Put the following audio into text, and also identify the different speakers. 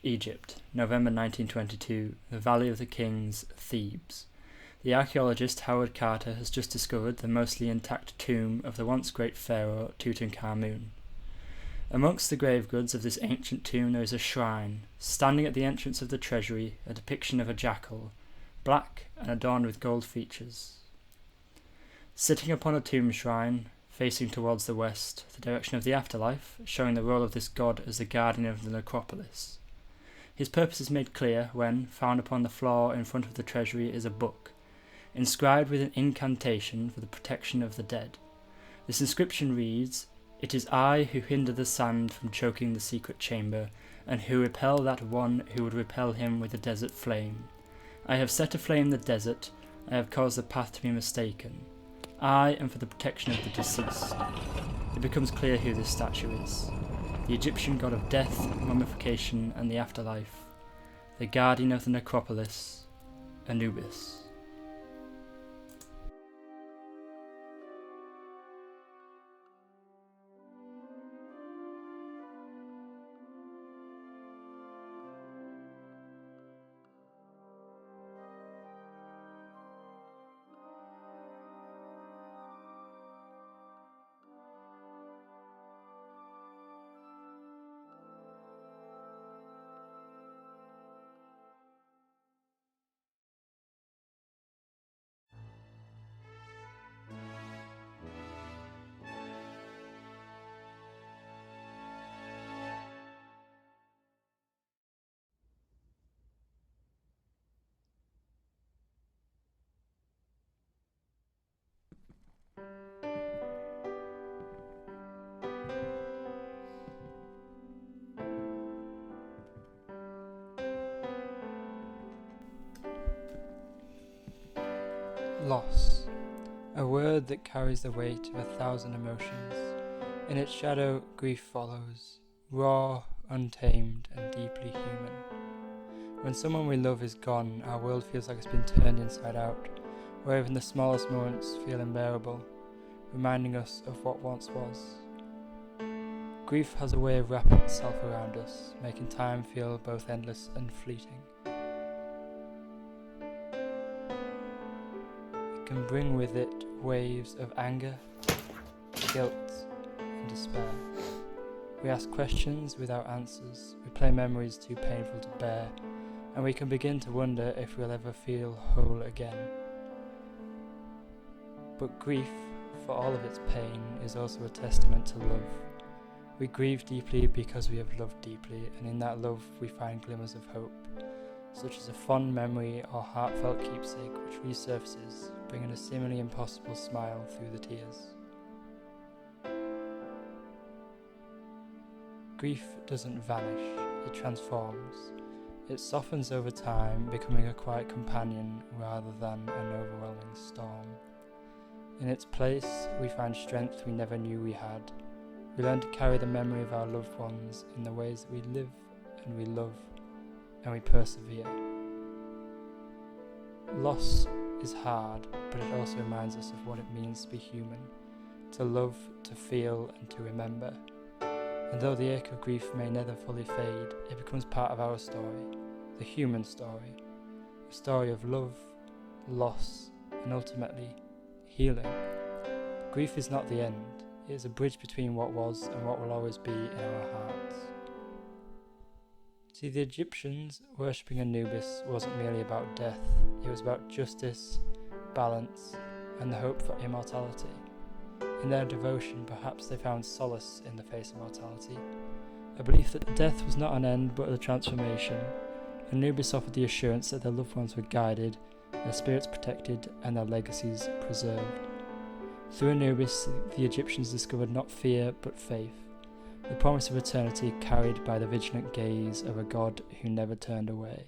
Speaker 1: Egypt, November 1922, the Valley of the Kings, Thebes. The archaeologist Howard Carter has just discovered the mostly intact tomb of the once great pharaoh Tutankhamun. Amongst the grave goods of this ancient tomb there is a shrine, standing at the entrance of the treasury, a depiction of a jackal, black and adorned with gold features. Sitting upon a tomb shrine, facing towards the west, the direction of the afterlife, showing the role of this god as the guardian of the necropolis. His purpose is made clear when, found upon the floor in front of the treasury, is a book, inscribed with an incantation for the protection of the dead. This inscription reads, "It is I who hinder the sand from choking the secret chamber, and who repel that one who would repel him with the desert flame. I have set aflame the desert, I have caused the path to be mistaken. I am for the protection of the deceased." It becomes clear who this statue is. The Egyptian god of death, mummification, and the afterlife. The guardian of the necropolis, Anubis. Loss, a word that carries the weight of 1,000 emotions. In its shadow, grief follows, raw, untamed, and deeply human. When someone we love is gone, our world feels like it's been turned inside out, where even the smallest moments feel unbearable, reminding us of what once was. Grief has a way of wrapping itself around us, making time feel both endless and fleeting. Can bring with it waves of anger, guilt, and despair. We ask questions without answers, replay memories too painful to bear, and we can begin to wonder if we'll ever feel whole again. But grief, for all of its pain, is also a testament to love. We grieve deeply because we have loved deeply, and in that love we find glimmers of hope, such as a fond memory or heartfelt keepsake which resurfaces, bringing a seemingly impossible smile through the tears. Grief doesn't vanish, it transforms. It softens over time, becoming a quiet companion rather than an overwhelming storm. In its place, we find strength we never knew we had. We learn to carry the memory of our loved ones in the ways that we live and we love, and we persevere. Loss is hard, but it also reminds us of what it means to be human, to love, to feel, and to remember. And though the ache of grief may never fully fade, it becomes part of our story, the human story, a story of love, loss, and ultimately, healing. Grief is not the end, it is a bridge between what was and what will always be in our hearts. See, the Egyptians worshipping Anubis wasn't merely about death, it was about justice, balance, and the hope for immortality. In their devotion, perhaps they found solace in the face of mortality, a belief that death was not an end but a transformation. Anubis offered the assurance that their loved ones were guided, their spirits protected, and their legacies preserved. Through Anubis, the Egyptians discovered not fear but faith, the promise of eternity carried by the vigilant gaze of a god who never turned away.